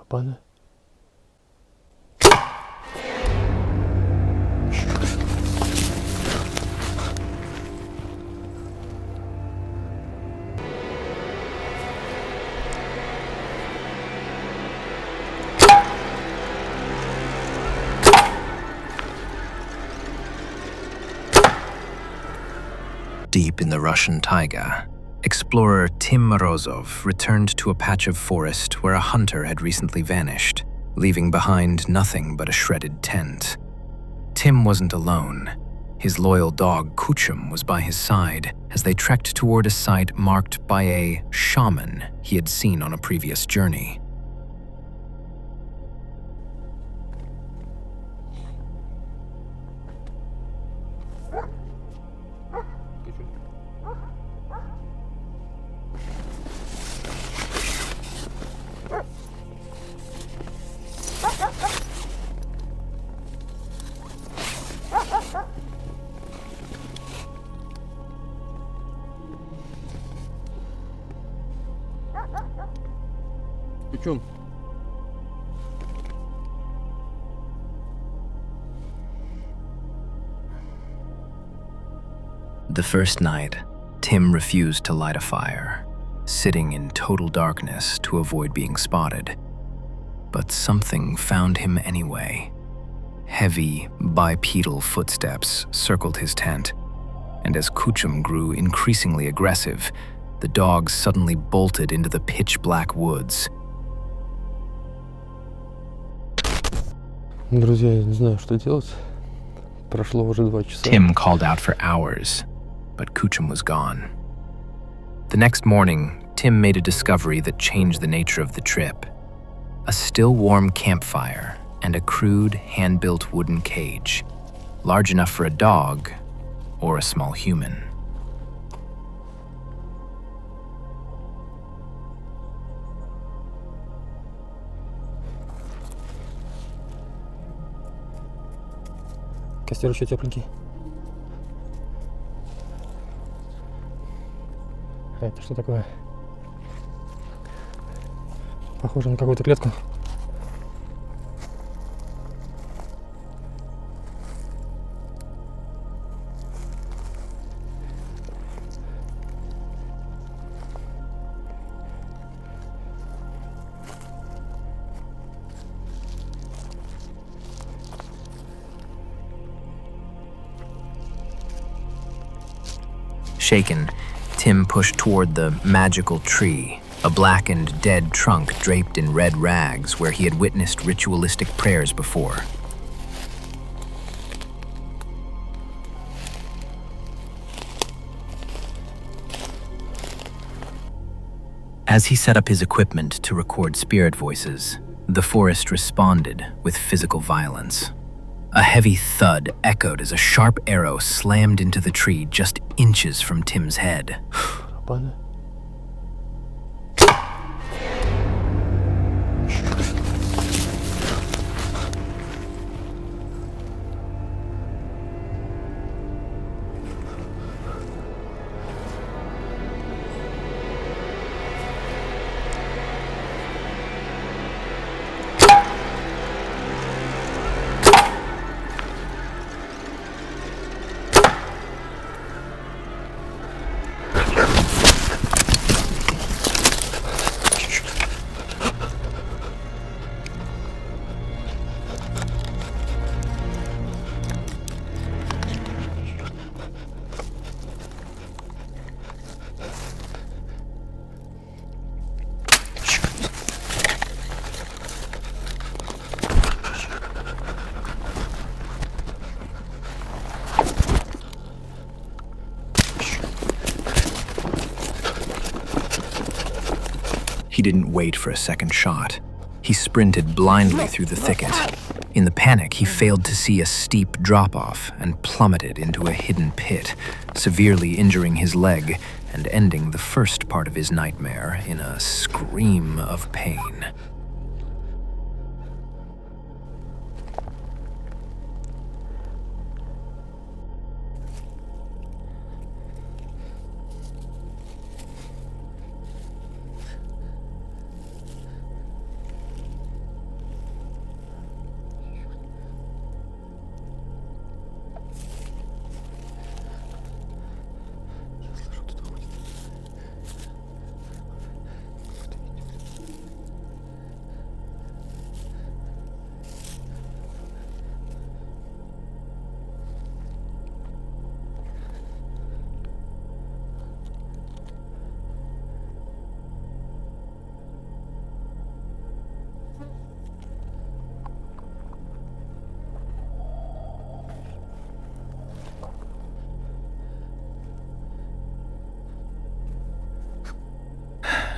Pane. Deep in the Russian taiga, explorer Tim Morozov returned to a patch of forest where a hunter had recently vanished, leaving behind nothing but a shredded tent. Tim wasn't alone. His loyal dog Kuchum was by his side as they trekked toward a site marked by a shaman he had seen on a previous journey. Kuchum. The first night, Tim refused to light a fire, sitting in total darkness to avoid being spotted. But something found him anyway. Heavy, bipedal footsteps circled his tent, and as Kuchum grew increasingly aggressive, the dog suddenly bolted into the pitch-black woods. Друзья, я не знаю, что делать. Прошло уже 2 часа. Tim called out for hours, but Kuchum was gone. The next morning, Tim made a discovery that changed the nature of the trip. A still warm campfire and a crude, hand-built wooden cage, large enough for a dog or a small human. Костер еще тепленький. А это что такое? Похоже на какую-то клетку. Shaken, Tim pushed toward the magical tree, a blackened, dead trunk draped in red rags where he had witnessed ritualistic prayers before. As he set up his equipment to record spirit voices, the forest responded with physical violence. A heavy thud echoed as a sharp arrow slammed into the tree just inches from Tim's head. Pane. He didn't wait for a second shot. He sprinted blindly through the thicket. In the panic, he failed to see a steep drop-off and plummeted into a hidden pit, severely injuring his leg and ending the first part of his nightmare in a scream of pain.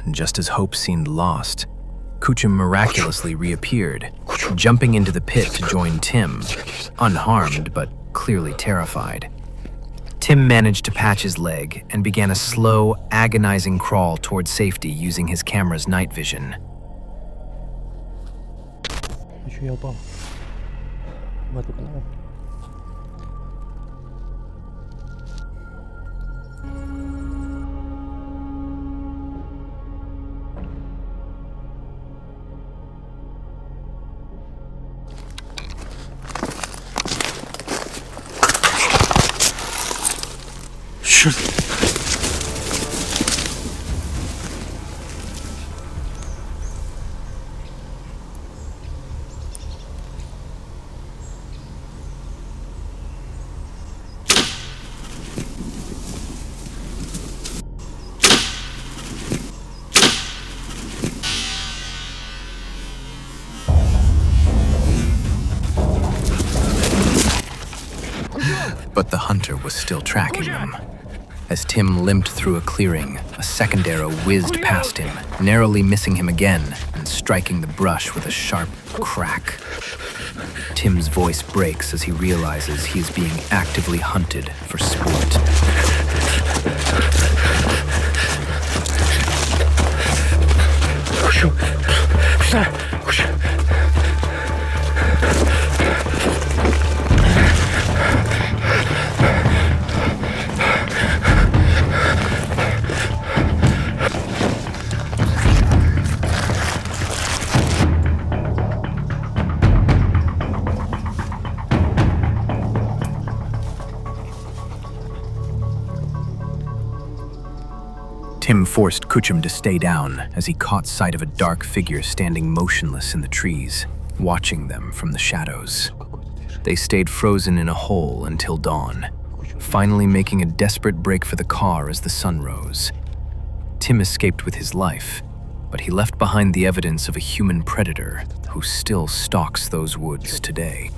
and just as hope seemed lost, Kuchum miraculously reappeared, jumping into the pit to join Tim, unharmed but clearly terrified. Tim managed to patch his leg and began a slow, agonizing crawl toward safety using his camera's night vision. Еще я упал. В эту канаву. Черт! But the hunter was still tracking them. As Tim limped through a clearing, a second arrow whizzed past him, narrowly missing him again and striking the brush with a sharp crack. Tim's voice breaks as he realizes he is being actively hunted for sport. Tim forced Kuchum to stay down as he caught sight of a dark figure standing motionless in the trees, watching them from the shadows. They stayed frozen in a hole until dawn, finally making a desperate break for the car as the sun rose. Tim escaped with his life, but he left behind the evidence of a human predator who still stalks those woods today.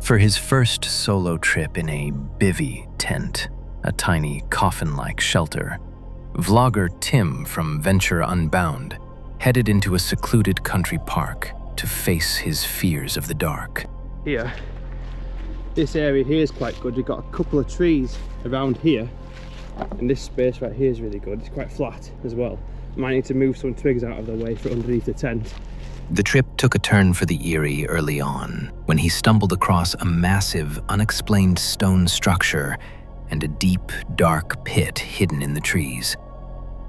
For his first solo trip in a Bivy tent, a tiny coffin-like shelter, vlogger Tim from Venture Unbound headed into a secluded country park to face his fears of the dark. Here, this area here is quite good. You've got a couple of trees around here, and this space right here is really good. It's quite flat as well. Might need to move some twigs out of the way for underneath the tent. The trip took a turn for the eerie early on, when he stumbled across a massive, unexplained stone structure and a deep, dark pit hidden in the trees.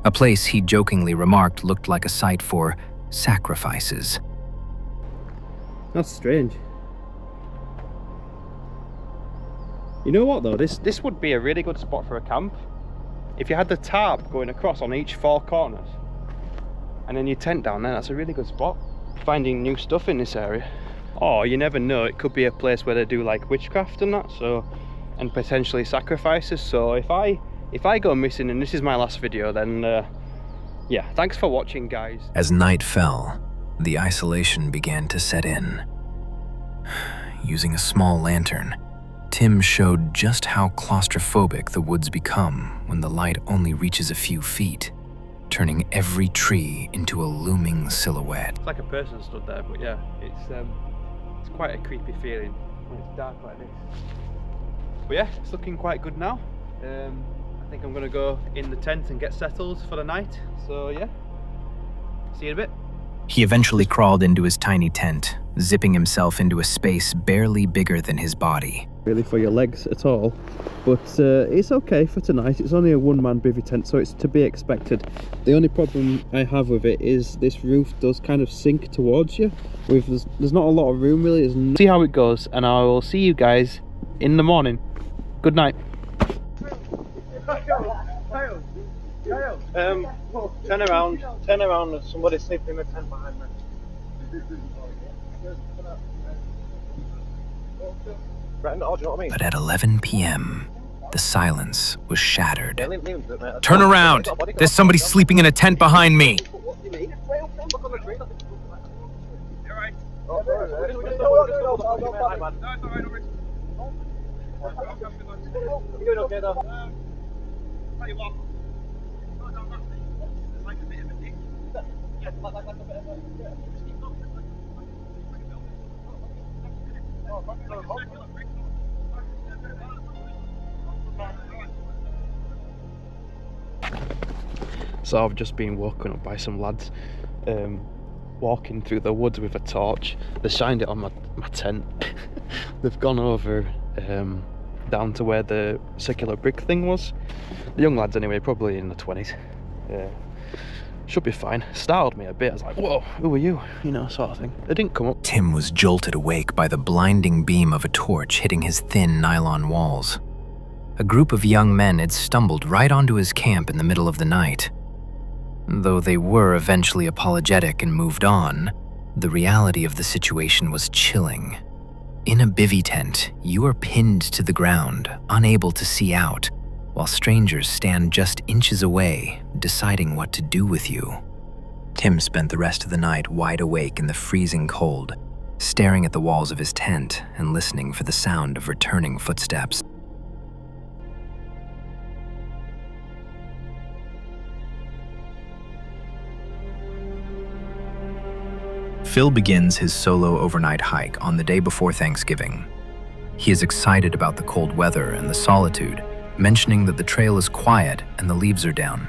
A place he jokingly remarked looked like a site for sacrifices. That's strange. You know what though, this would be a really good spot for a camp. If you had the tarp going across on each four corners, and then your tent down there, that's a really good spot. Finding new stuff in this area. Or you never know, it could be a place where they do like witchcraft and that, so, and potentially sacrifices. So if I go missing and this is my last video, then yeah, thanks for watching, guys. As night fell, the isolation began to set in. Using a small lantern, Tim showed just how claustrophobic the woods become when the light only reaches a few feet, turning every tree into a looming silhouette. It's like a person stood there, but yeah, it's quite a creepy feeling when it's dark like this. But yeah, it's looking quite good now. I think I'm gonna go in the tent and get settled for the night. So yeah, see you in a bit. He eventually crawled into his tiny tent, zipping himself into a space barely bigger than his body. Really for your legs at all, but it's okay for tonight. It's only a one-man bivvy tent, so it's to be expected. The only problem I have with it is this roof does kind of sink towards you. There's not a lot of room really. See how it goes, and I will see you guys in the morning. Good night. Turn around, there's somebody sleeping in the tent behind me. But at 11 p.m., the silence was shattered. Turn around! There's somebody sleeping in a tent behind me! So I've just been woken up by some lads walking through the woods with a torch. They shined it on my tent. They've gone over down to where the circular brick thing was. The young lads anyway, probably in the 20s. Should be fine. Startled me a bit. I was like, whoa, who are you? You know, sort of thing. They didn't come up. Tim was jolted awake by the blinding beam of a torch hitting his thin nylon walls. A group of young men had stumbled right onto his camp in the middle of the night. Though they were eventually apologetic and moved on, the reality of the situation was chilling. In a bivy tent, you are pinned to the ground, unable to see out, while strangers stand just inches away, deciding what to do with you. Tim spent the rest of the night wide awake in the freezing cold, staring at the walls of his tent and listening for the sound of returning footsteps. Phil begins his solo overnight hike on the day before Thanksgiving. He is excited about the cold weather and the solitude, mentioning that the trail is quiet and the leaves are down.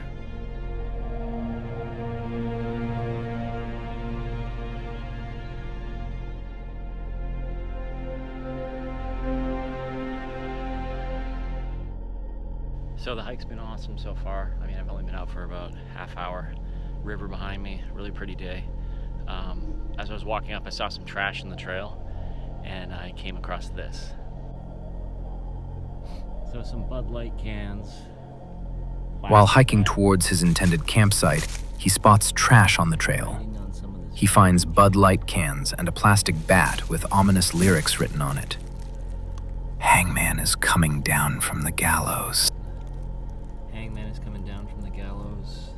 So the hike's been awesome so far. I mean, I've only been out for about half hour. River behind me, really pretty day. As I was walking up, I saw some trash in the trail, and I came across this. So some Bud Light cans. While hiking towards his intended campsite, he spots trash on the trail. He finds Bud Light cans and a plastic bat with ominous lyrics written on it. Hangman is coming down from the gallows. Hangman is coming down from the gallows.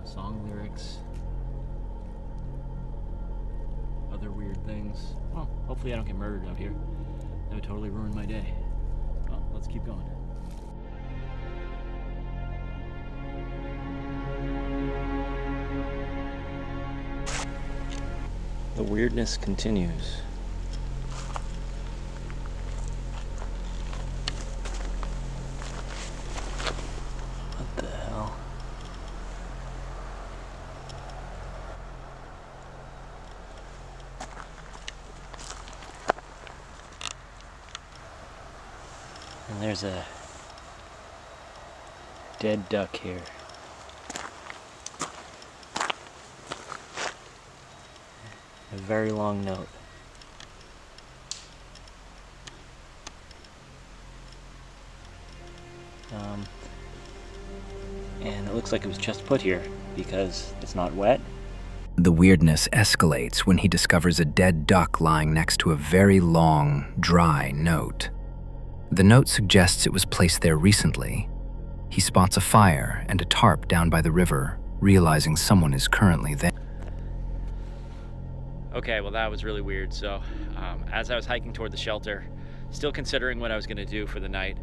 Song lyrics. Other weird things. Well, hopefully I don't get murdered out here. That would totally ruin my day. Well, let's keep going. The weirdness continues. What the hell? And there's a dead duck here. A very long note. And it looks like it was just put here because it's not wet. The weirdness escalates when he discovers a dead duck lying next to a very long, dry note. The note suggests it was placed there recently. He spots a fire and a tarp down by the river, realizing someone is currently there. Okay, well that was really weird. So as I was hiking toward the shelter, still considering what I was going to do for the night,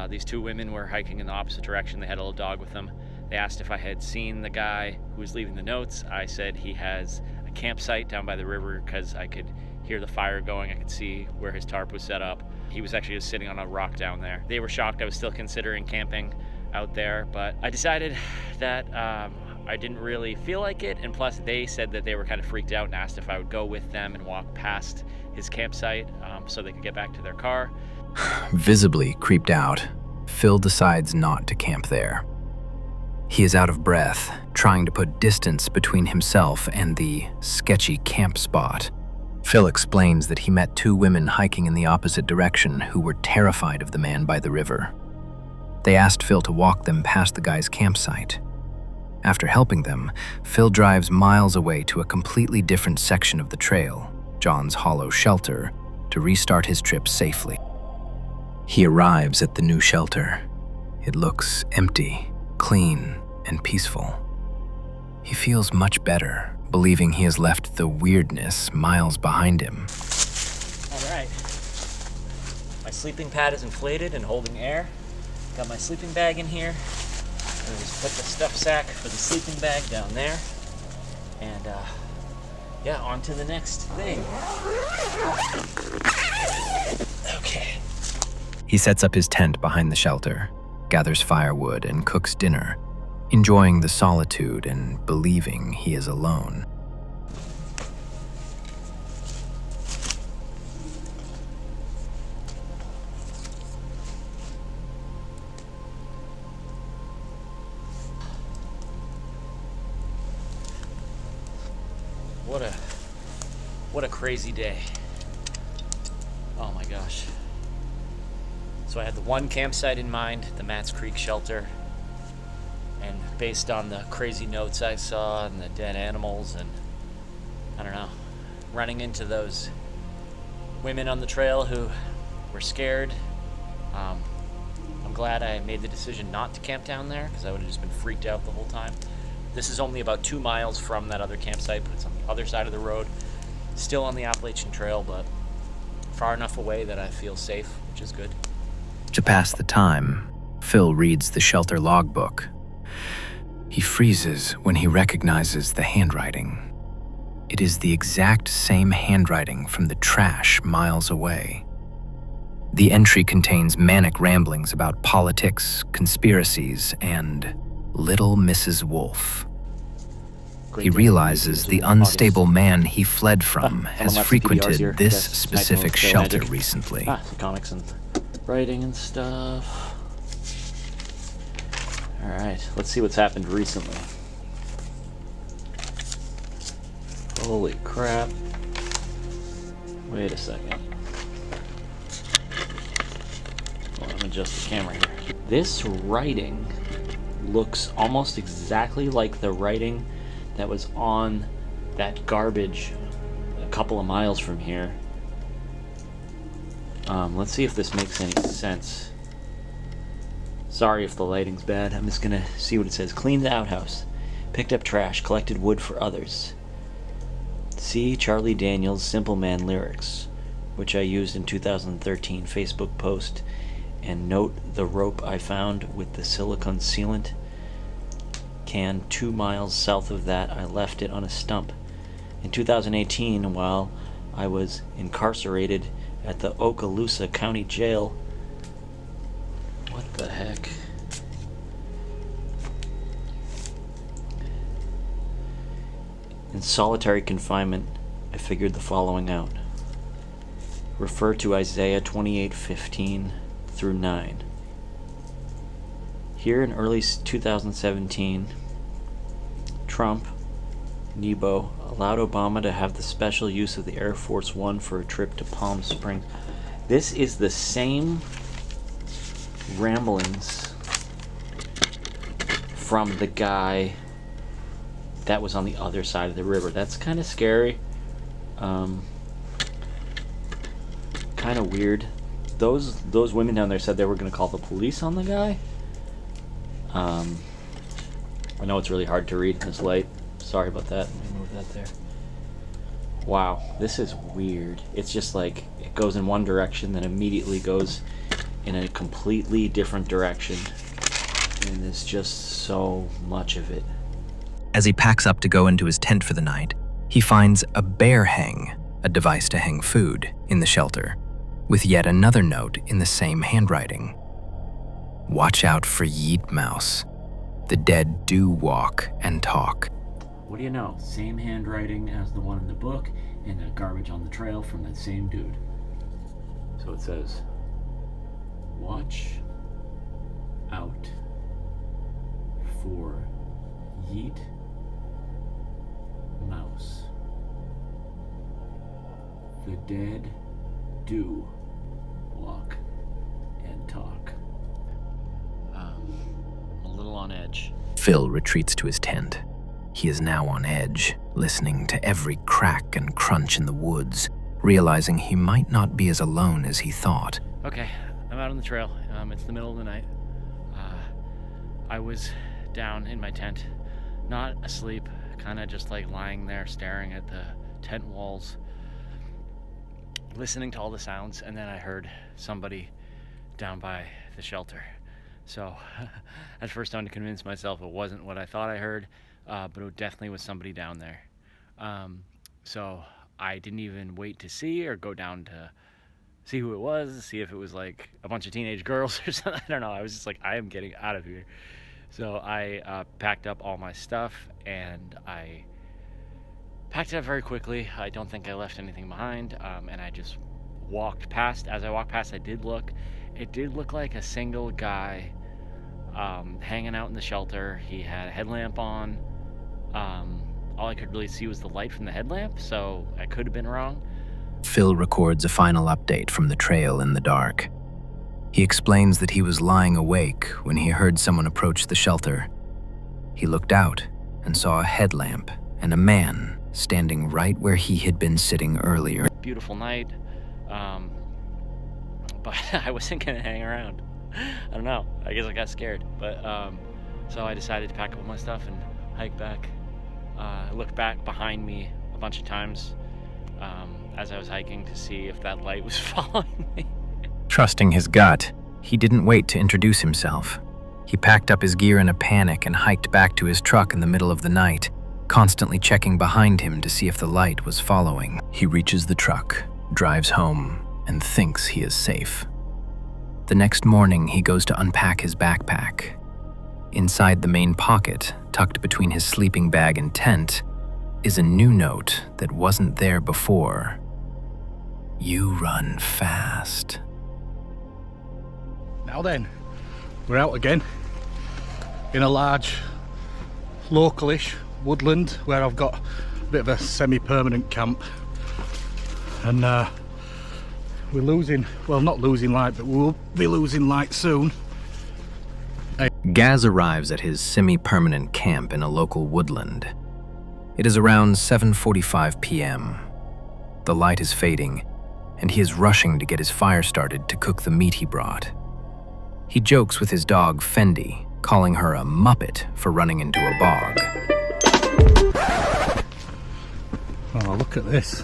these two women were hiking in the opposite direction. They had a little dog with them. They asked if I had seen the guy who was leaving the notes. I said he has a campsite down by the river because I could hear the fire going. I could see where his tarp was set up. He was actually just sitting on a rock down there. They were shocked I was still considering camping out there, but I decided that I didn't really feel like it, and plus they said that they were kind of freaked out and asked if I would go with them and walk past his campsite so they could get back to their car. Visibly creeped out, Phil decides not to camp there. He is out of breath, trying to put distance between himself and the sketchy camp spot. Phil explains that he met two women hiking in the opposite direction who were terrified of the man by the river. They asked Phil to walk them past the guy's campsite. After helping them, Phil drives miles away to a completely different section of the trail, John's Hollow shelter, to restart his trip safely. He arrives at the new shelter. It looks empty, clean, and peaceful. He feels much better, believing he has left the weirdness miles behind him. All right. My sleeping pad is inflated and holding air. Got my sleeping bag in here. I'm gonna just put the stuff sack for the sleeping bag down there. And yeah, on to the next thing. Okay. He sets up his tent behind the shelter, gathers firewood, and cooks dinner, enjoying the solitude and believing he is alone. What a crazy day. Oh my gosh. So I had the one campsite in mind, the Mats Creek shelter, and based on the crazy notes I saw and the dead animals and, I don't know, running into those women on the trail who were scared, I'm glad I made the decision not to camp down there because I would have just been freaked out the whole time. This is only about 2 miles from that other campsite, but it's on the other side of the road. Still on the Appalachian Trail, but far enough away that I feel safe, which is good. To pass the time, Phil reads the shelter logbook. He freezes when he recognizes the handwriting. It is the exact same handwriting from the trash miles away. The entry contains manic ramblings about politics, conspiracies, and little Mrs. Wolf. He realizes the unstable man he fled from has frequented this specific shelter recently. Some comics and writing and stuff. All right, let's see what's happened recently. Holy crap. Wait a second. Hold on, I'm adjust the camera here. This writing looks almost exactly like the writing that was on that garbage a couple of miles from here. Let's see if this makes any sense. Sorry if the lighting's bad. I'm just gonna see what it says. Cleaned the outhouse. Picked up trash. Collected wood for others. See Charlie Daniels' Simple Man lyrics, which I used in 2013 Facebook post. And note the rope I found with the silicone sealant can 2 miles south of that. I left it on a stump. In 2018, while I was incarcerated at the Okaloosa County Jail. What the heck? In solitary confinement, I figured the following out. Refer to Isaiah 28:15 through 9. Here in early 2017, Trump, Nebo, allowed Obama to have the special use of the Air Force One for a trip to Palm Springs. This is the same ramblings from the guy that was on the other side of the river. That's kind of scary. Kind of weird. Those women down there said they were going to call the police on the guy. I know it's really hard to read in this light. Sorry about that. Let me move that there. Wow, this is weird. It's just like it goes in one direction, then immediately goes in a completely different direction. And there's just so much of it. As he packs up to go into his tent for the night, he finds a bear hang, a device to hang food, in the shelter, with yet another note in the same handwriting. Watch out for Yeet Mouse. The dead do walk and talk. What do you know? Same handwriting as the one in the book and a garbage on the trail from that same dude. So it says, watch out for Yeet Mouse. The dead do walk and talk. little on edge. Phil retreats to his tent. He is now on edge, listening to every crack and crunch in the woods, realizing he might not be as alone as he thought. Okay, I'm out on the trail. It's the middle of the night. I was down in my tent, not asleep, kind of just like lying there staring at the tent walls, listening to all the sounds, and then I heard somebody down by the shelter. So at first I had to convince myself it wasn't what I thought I heard, but it definitely was somebody down there. So I didn't even wait to see or go down to see who it was, see if it was like a bunch of teenage girls or something. I don't know. I was just like, I am getting out of here. So I packed up all my stuff, and I packed it up very quickly. I don't think I left anything behind, and I just walked past. As I walked past, I did look. It did look like a single guy hanging out in the shelter. He had a headlamp on. All I could really see was the light from the headlamp, so I could have been wrong. Phil records a final update from the trail in the dark. He explains that he was lying awake when he heard someone approach the shelter. He looked out and saw a headlamp and a man standing right where he had been sitting earlier. Beautiful night, but I wasn't gonna hang around. I don't know, I guess I got scared, but so I decided to pack up all my stuff and hike back. I looked back behind me a bunch of times as I was hiking to see if that light was following me. Trusting his gut, he didn't wait to introduce himself. He packed up his gear in a panic and hiked back to his truck in the middle of the night, constantly checking behind him to see if the light was following. He reaches the truck, drives home, and thinks he is safe. The next morning, he goes to unpack his backpack. Inside the main pocket, tucked between his sleeping bag and tent, is a new note that wasn't there before. You run fast. Now then, we're out again in a large, localish woodland where I've got a bit of a semi-permanent camp, and we're losing, well, not losing light, but we'll be losing light soon. Gaz arrives at his semi-permanent camp in a local woodland. It is around 7:45 p.m. The light is fading, and he is rushing to get his fire started to cook the meat he brought. He jokes with his dog, Fendi, calling her a muppet for running into a bog. Oh, look at this.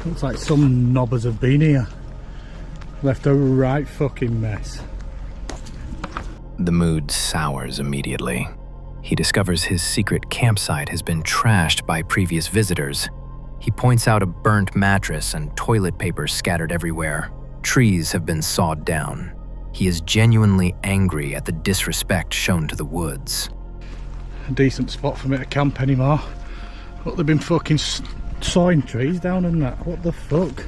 Looks like some knobbers have been here. Left a right fucking mess. The mood sours immediately. He discovers his secret campsite has been trashed by previous visitors. He points out a burnt mattress and toilet paper scattered everywhere. Trees have been sawed down. He is genuinely angry at the disrespect shown to the woods. A decent spot for me to camp anymore. Look, they've been fucking sawing trees down and that. What the fuck?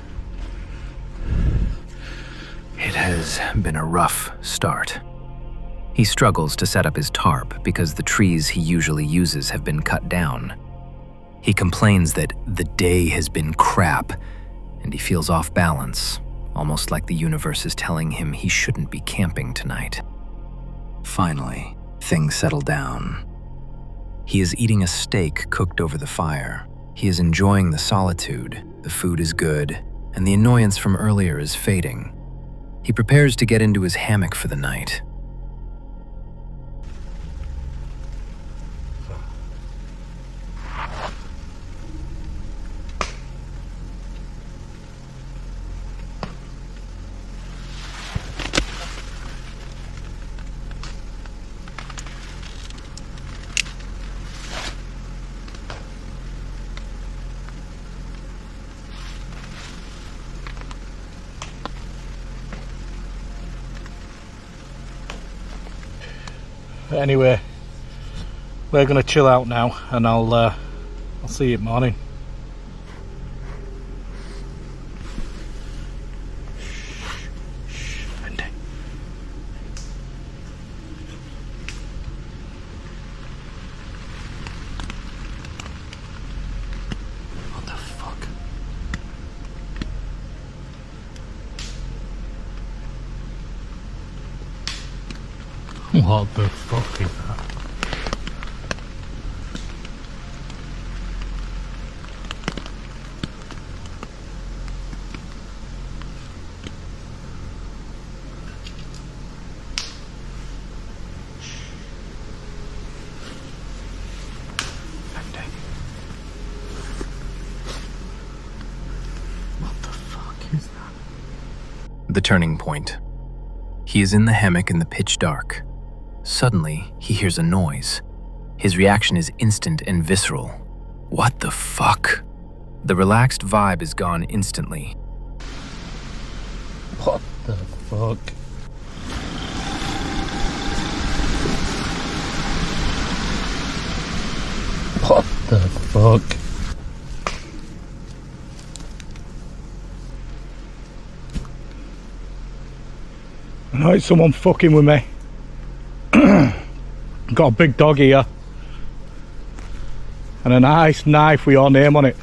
It has been a rough start. He struggles to set up his tarp because the trees he usually uses have been cut down. He complains that the day has been crap, and he feels off balance, almost like the universe is telling him he shouldn't be camping tonight. Finally, things settle down. He is eating a steak cooked over the fire. He is enjoying the solitude, the food is good, and the annoyance from earlier is fading. He prepares to get into his hammock for the night. Anyway, we're gonna chill out now, and I'll see you in the morning. What the fuck? What the fuck is that? What the fuck is that? The turning point. He is in the hammock in the pitch dark. Suddenly, he hears a noise. His reaction is instant and visceral. What the fuck? The relaxed vibe is gone instantly. What the fuck? What the fuck? I know it's someone fucking with me. Got a big dog here. And a nice knife with your name on it.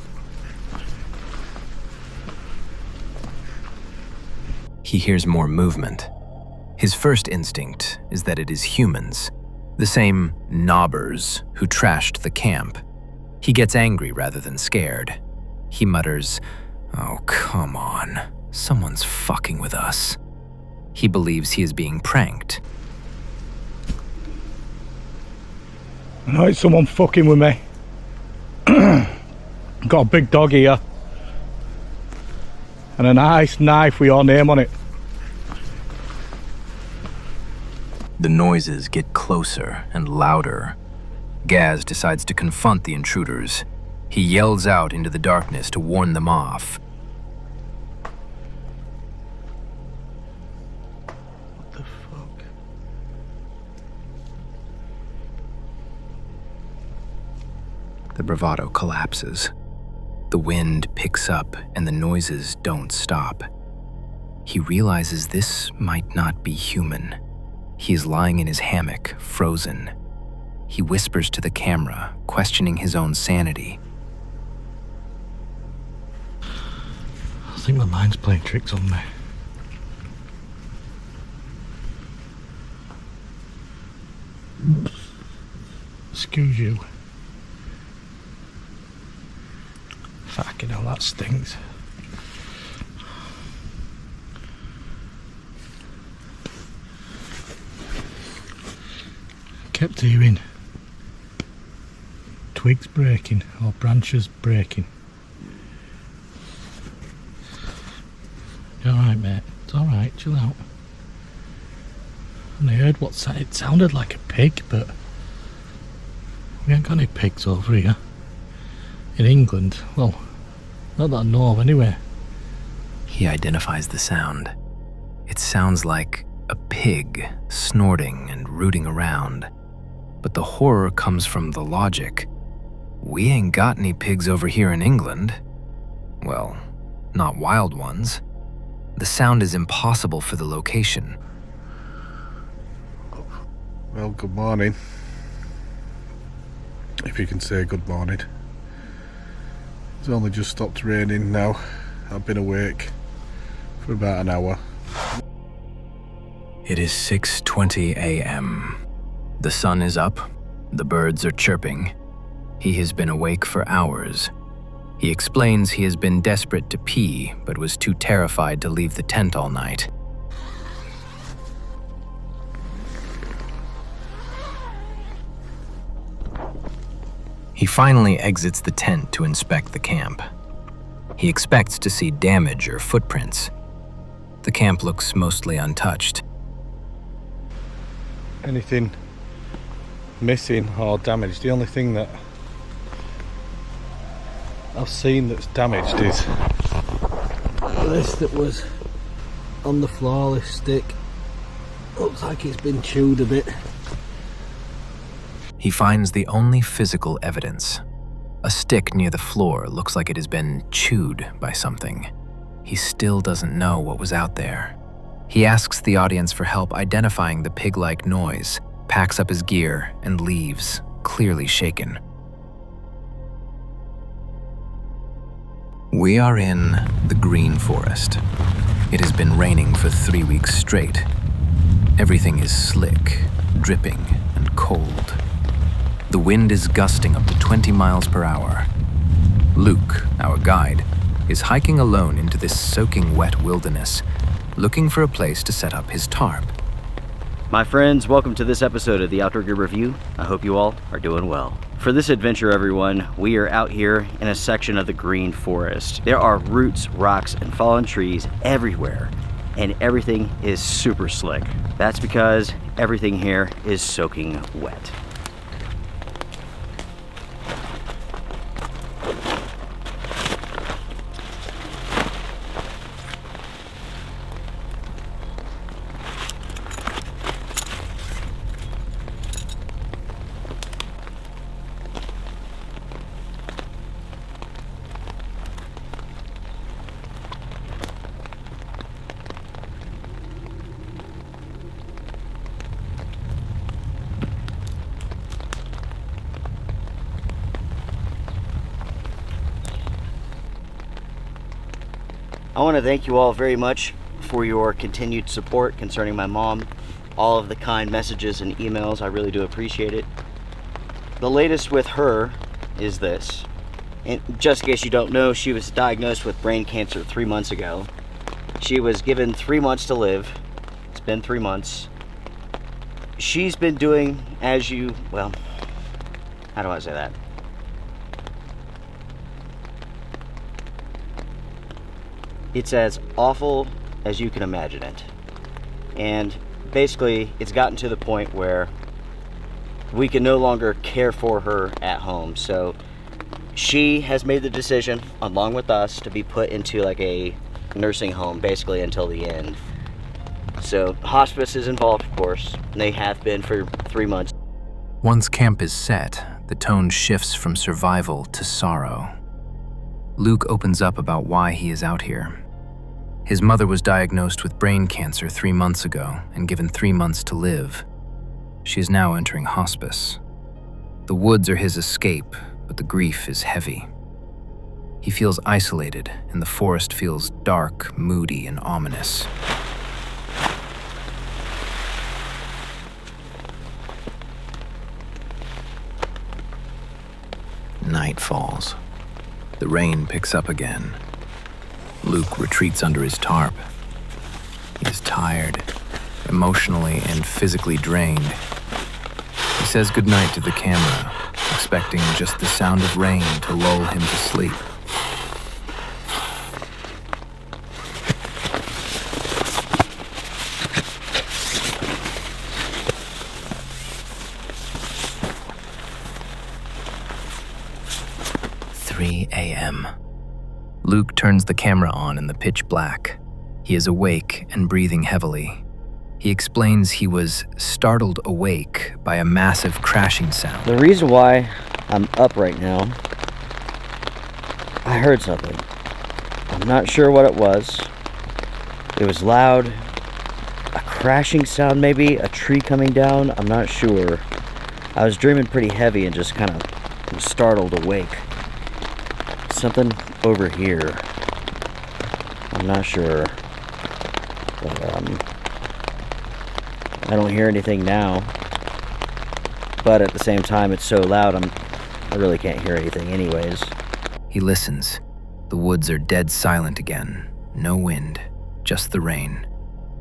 He hears more movement. His first instinct is that it is humans, the same knobbers who trashed the camp. He gets angry rather than scared. He mutters, "Oh, come on. Someone's fucking with us." He believes he is being pranked. I know it's someone fucking with me. Got a big dog here. And a nice knife with your name on it. The noises get closer and louder. Gaz decides to confront the intruders. He yells out into the darkness to warn them off. What the fuck? The bravado collapses. The wind picks up and the noises don't stop. He realizes this might not be human. He is lying in his hammock, frozen. He whispers to the camera, questioning his own sanity. I think my mind's playing tricks on me. Excuse you. Fucking hell, that stinks. Kept hearing twigs breaking or branches breaking. You alright, mate? It's alright, chill out. And I heard it sounded like a pig, but we ain't got any pigs over here. In England, well, not that I know of anyway. He identifies the sound. It sounds like a pig snorting and rooting around. But the horror comes from the logic. We ain't got any pigs over here in England. Well, not wild ones. The sound is impossible for the location. Well, good morning. If you can say good morning. It's only just stopped raining now. I've been awake for about an hour. It is 6:20 a.m. The sun is up, the birds are chirping. He has been awake for hours. He explains he has been desperate to pee, but was too terrified to leave the tent all night. He finally exits the tent to inspect the camp. He expects to see damage or footprints. The camp looks mostly untouched. Anything missing or damaged? The only thing that I've seen that's damaged is This that was on the floor, this stick. Looks like it's been chewed a bit. He finds the only physical evidence. A stick near the floor looks like it has been chewed by something. He still doesn't know what was out there. He asks the audience for help identifying the pig-like noise, packs up his gear, and leaves, clearly shaken. We are in the Green Forest. It has been raining for 3 weeks straight. Everything is slick, dripping and cold. The wind is gusting up to 20 miles per hour. Luke, our guide, is hiking alone into this soaking wet wilderness, looking for a place to set up his tarp. My friends, welcome to this episode of the Outdoor Gear Review. I hope you all are doing well. For this adventure, everyone, we are out here in a section of the green forest. There are roots, rocks, and fallen trees everywhere, and everything is super slick. That's because everything here is soaking wet. I want to thank you all very much for your continued support concerning my mom. All of the kind messages and emails, I really do appreciate it. The latest with her is this. And just in case you don't know, she was diagnosed with brain cancer 3 months ago. She was given 3 months to live. It's been 3 months. She's been doing how do I say that? It's as awful as you can imagine it. And basically, it's gotten to the point where we can no longer care for her at home. So she has made the decision, along with us, to be put into like a nursing home, basically until the end. So hospice is involved, of course, and they have been for 3 months. Once camp is set, the tone shifts from survival to sorrow. Luke opens up about why he is out here. His mother was diagnosed with brain cancer 3 months ago and given 3 months to live. She is now entering hospice. The woods are his escape, but the grief is heavy. He feels isolated, and the forest feels dark, moody, and ominous. Night falls. The rain picks up again. Luke retreats under his tarp. He is tired, emotionally and physically drained. He says goodnight to the camera, expecting just the sound of rain to lull him to sleep. A.m. Luke turns the camera on in the pitch black. He is awake and breathing heavily. He explains he was startled awake by a massive crashing sound. The reason why I'm up right now, I heard something. I'm not sure what it was. It was loud. A crashing sound maybe, a tree coming down, I'm not sure. I was dreaming pretty heavy and just kind of startled awake. Something over here. I'm not sure. But, I don't hear anything now. But at the same time, it's so loud, I really can't hear anything anyways. He listens. The woods are dead silent again. No wind, just the rain.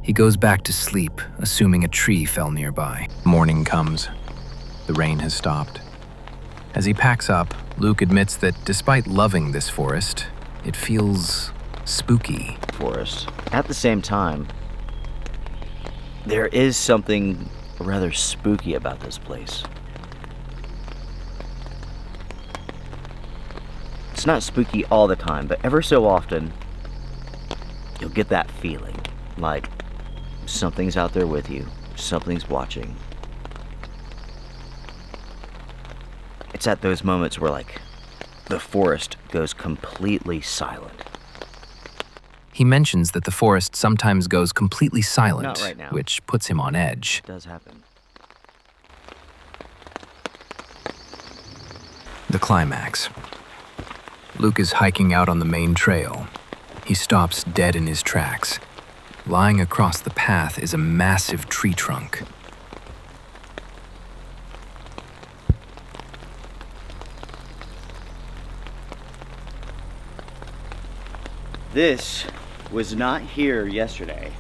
He goes back to sleep, assuming a tree fell nearby. Morning comes. The rain has stopped. As he packs up, Luke admits that despite loving this forest, it feels spooky. Forest. At the same time, there is something rather spooky about this place. It's not spooky all the time, but ever so often, you'll get that feeling like something's out there with you, something's watching. It's at those moments where, like, the forest goes completely silent. He mentions that the forest sometimes goes completely silent, Not right now. which puts him on edge. It does happen. The climax. Luke is hiking out on the main trail. He stops dead in his tracks. Lying across the path is a massive tree trunk. This was not here yesterday.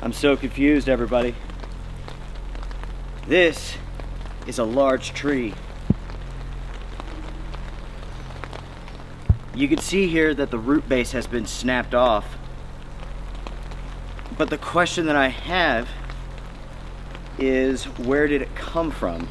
I'm so confused, everybody. This is a large tree. You can see here that the root base has been snapped off. But the question that I have is, where did it come from?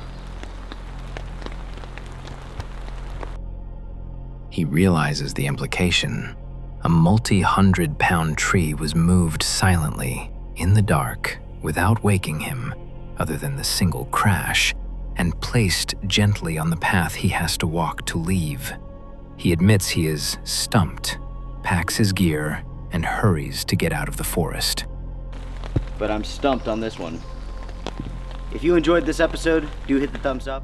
He realizes the implication. A multi-hundred-pound tree was moved silently, in the dark, without waking him, other than the single crash, and placed gently on the path he has to walk to leave. He admits he is stumped, packs his gear, and hurries to get out of the forest. But I'm stumped on this one. If you enjoyed this episode, do hit the thumbs up.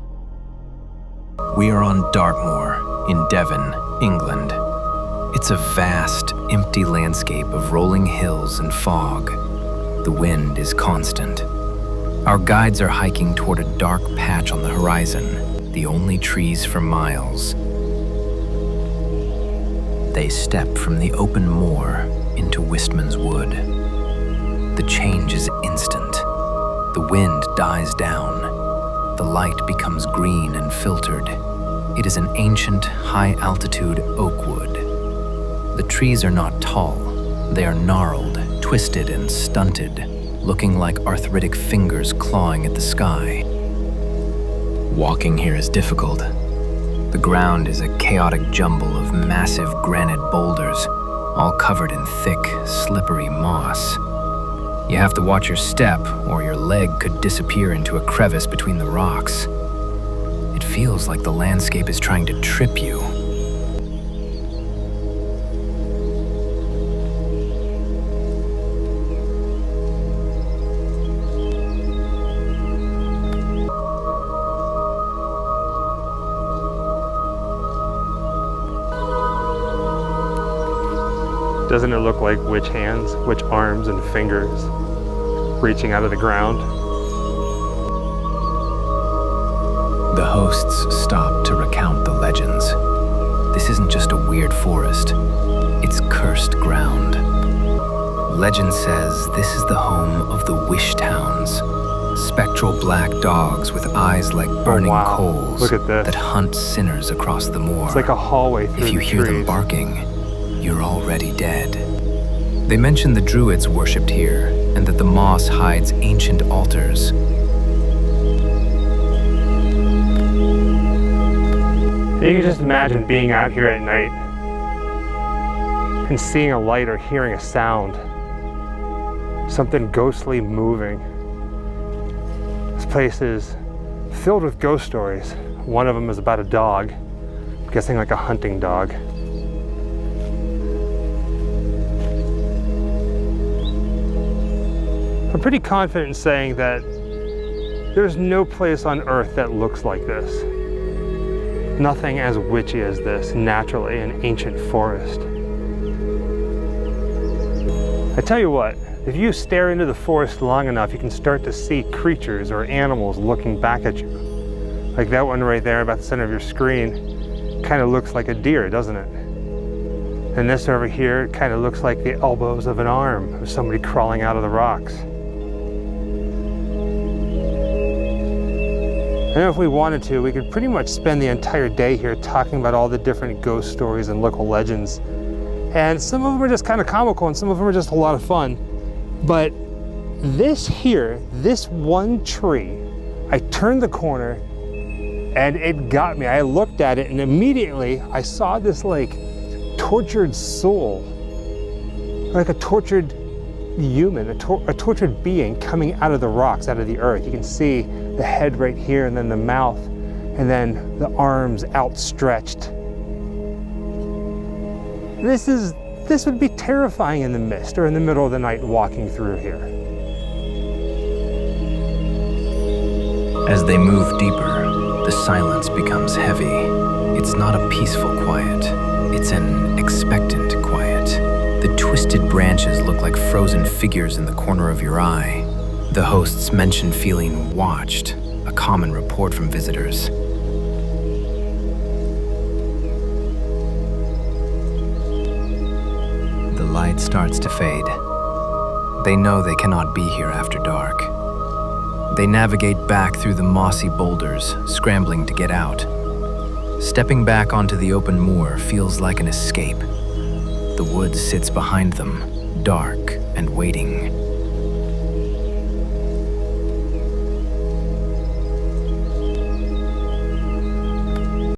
We are on Dartmoor, in Devon, England. It's a vast, empty landscape of rolling hills and fog. The wind is constant. Our guides are hiking toward a dark patch on the horizon, the only trees for miles. They step from the open moor into Wistman's Wood. The change is instant. The wind dies down. The light becomes green and filtered. It is an ancient, high-altitude oak wood. The trees are not tall. They are gnarled, twisted, and stunted, looking like arthritic fingers clawing at the sky. Walking here is difficult. The ground is a chaotic jumble of massive granite boulders, all covered in thick, slippery moss. You have to watch your step, or your leg could disappear into a crevice between the rocks. It feels like the landscape is trying to trip you. Doesn't it look like witch hands, witch arms and fingers reaching out of the ground? The hosts stop to recount the legends. This isn't just a weird forest, it's cursed ground. Legend says this is the home of the Wish Towns, spectral black dogs with eyes like burning coals Look at this. that hunt sinners across the moor. It's like a hallway through If you the hear them trees. barking, you're already dead. They mention the Druids worshipped here, and that the moss hides ancient altars. You can just imagine being out here at night and seeing a light or hearing a sound. Something ghostly moving. This place is filled with ghost stories. One of them is about a dog, I'm guessing like a hunting dog. I'm pretty confident in saying that there's no place on earth that looks like this. Nothing as witchy as this, naturally, in ancient forest. I tell you what, if you stare into the forest long enough, you can start to see creatures or animals looking back at you. Like that one right there about the center of your screen, kind of looks like a deer, doesn't it? And this over here kind of looks like the elbows of an arm of somebody crawling out of the rocks. And if we wanted to, we could pretty much spend the entire day here talking about all the different ghost stories and local legends. And some of them are just kind of comical and some of them are just a lot of fun. But this here, this one tree, I turned the corner and it got me. I looked at it and immediately I saw this like tortured soul, like a tortured human, a tortured being coming out of the rocks, out of the earth. You can see the head right here and then the mouth and then the arms outstretched. This would be terrifying in the mist or in the middle of the night walking through here. As they move deeper, the silence becomes heavy. It's not a peaceful quiet, it's an expectant quiet. The twisted branches look like frozen figures in the corner of your eye. The hosts mention feeling watched, a common report from visitors. light starts to fade. They know they cannot be here after dark. They navigate back through the mossy boulders, scrambling to get out. Stepping back onto the open moor feels like an escape. The woods sits behind them, dark and waiting.